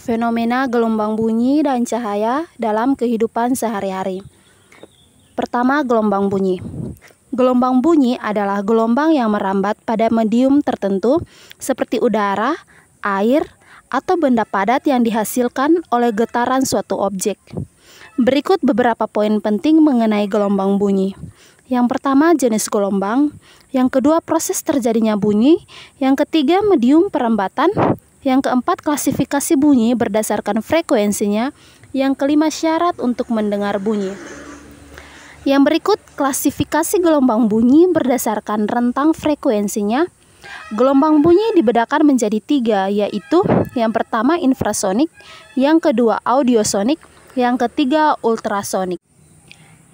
Fenomena gelombang bunyi dan cahaya dalam kehidupan sehari-hari. Pertama, gelombang bunyi. Gelombang bunyi adalah gelombang yang merambat pada medium tertentu seperti udara, air, atau benda padat yang dihasilkan oleh getaran suatu objek. Berikut beberapa poin penting mengenai gelombang bunyi. Yang pertama, jenis gelombang. Yang kedua, proses terjadinya bunyi. Yang ketiga, medium perambatan. Yang keempat, klasifikasi bunyi berdasarkan frekuensinya. Yang kelima, syarat untuk mendengar bunyi. Yang berikut, klasifikasi gelombang bunyi berdasarkan rentang frekuensinya. Gelombang bunyi dibedakan menjadi 3, yaitu yang pertama infrasonik, yang kedua audiosonik, yang ketiga ultrasonik.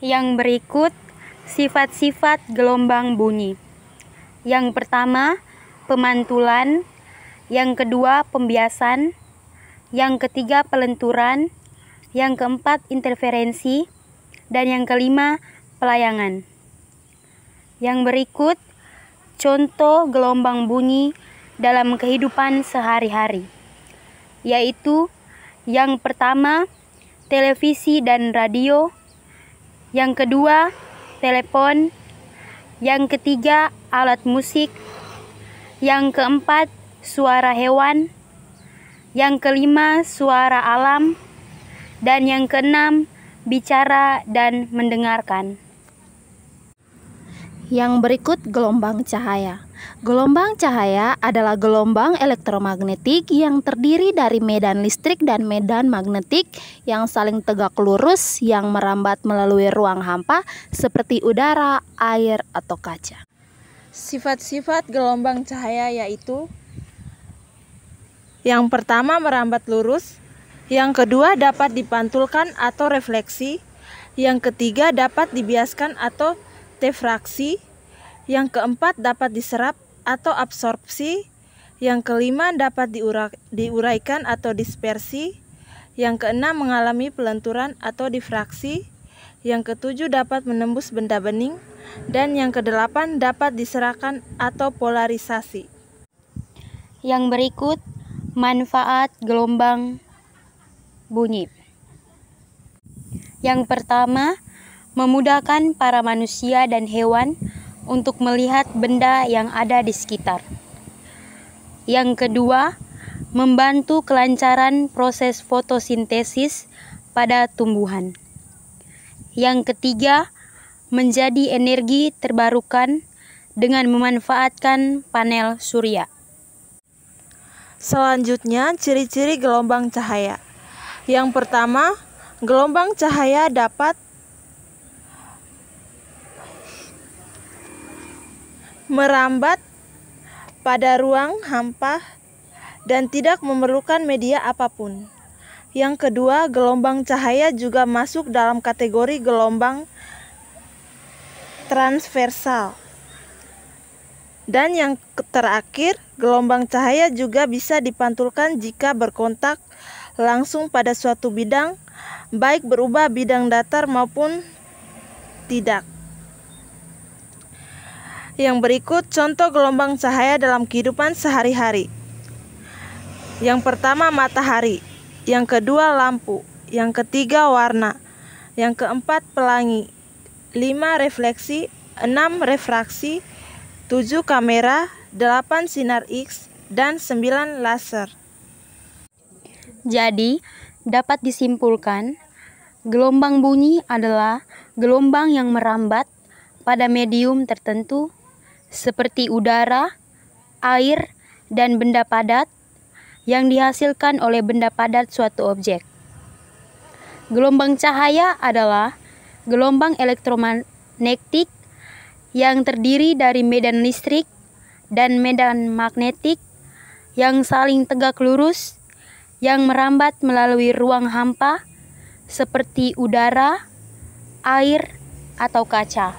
Yang berikut, sifat-sifat gelombang bunyi. Yang pertama, pemantulan. Yang kedua, pembiasan. Yang ketiga, pelenturan. Yang keempat, interferensi. Dan yang kelima, pelayangan. Yang berikut, contoh gelombang bunyi dalam kehidupan sehari-hari. Yaitu, yang pertama, televisi dan radio. Yang kedua, telepon. Yang ketiga, alat musik. Yang keempat, suara hewan. Yang kelima, suara alam. Dan yang keenam, bicara dan mendengarkan. Yang berikut, gelombang cahaya. Gelombang cahaya adalah gelombang elektromagnetik yang terdiri dari medan listrik dan medan magnetik yang saling tegak lurus yang merambat melalui ruang hampa seperti udara, air, atau kaca. Sifat-sifat gelombang cahaya yaitu: yang pertama, merambat lurus. Yang kedua, dapat dipantulkan atau refleksi. Yang ketiga, dapat dibiaskan atau diffraksi. Yang keempat, dapat diserap atau absorpsi. Yang kelima, dapat diuraikan atau dispersi. Yang keenam, mengalami pelenturan atau difraksi. Yang ketujuh, dapat menembus benda bening. Dan yang kedelapan, dapat diserahkan atau polarisasi. Yang berikut, manfaat gelombang bunyi. Yang pertama, memudahkan para manusia dan hewan untuk melihat benda yang ada di sekitar. Yang kedua, membantu kelancaran proses fotosintesis pada tumbuhan. Yang ketiga, menjadi energi terbarukan dengan memanfaatkan panel surya. Selanjutnya, ciri-ciri gelombang cahaya. Yang pertama, gelombang cahaya dapat merambat pada ruang hampa dan tidak memerlukan media apapun. Yang kedua, gelombang cahaya juga masuk dalam kategori gelombang transversal. Dan yang terakhir, gelombang cahaya juga bisa dipantulkan jika berkontak langsung pada suatu bidang, baik berubah bidang datar maupun tidak. Yang berikut contoh gelombang cahaya dalam kehidupan sehari-hari. Yang pertama, matahari. Yang kedua, lampu. Yang ketiga, warna. Yang keempat, pelangi. 5, refleksi. 6, refraksi. 7, kamera. 8, sinar X. Dan 9, laser. Jadi, dapat disimpulkan, gelombang bunyi adalah gelombang yang merambat pada medium tertentu seperti udara, air, dan benda padat yang dihasilkan oleh benda padat suatu objek. Gelombang cahaya adalah gelombang elektromagnetik yang terdiri dari medan listrik dan medan magnetik yang saling tegak lurus yang merambat melalui ruang hampa seperti udara, air, atau kaca.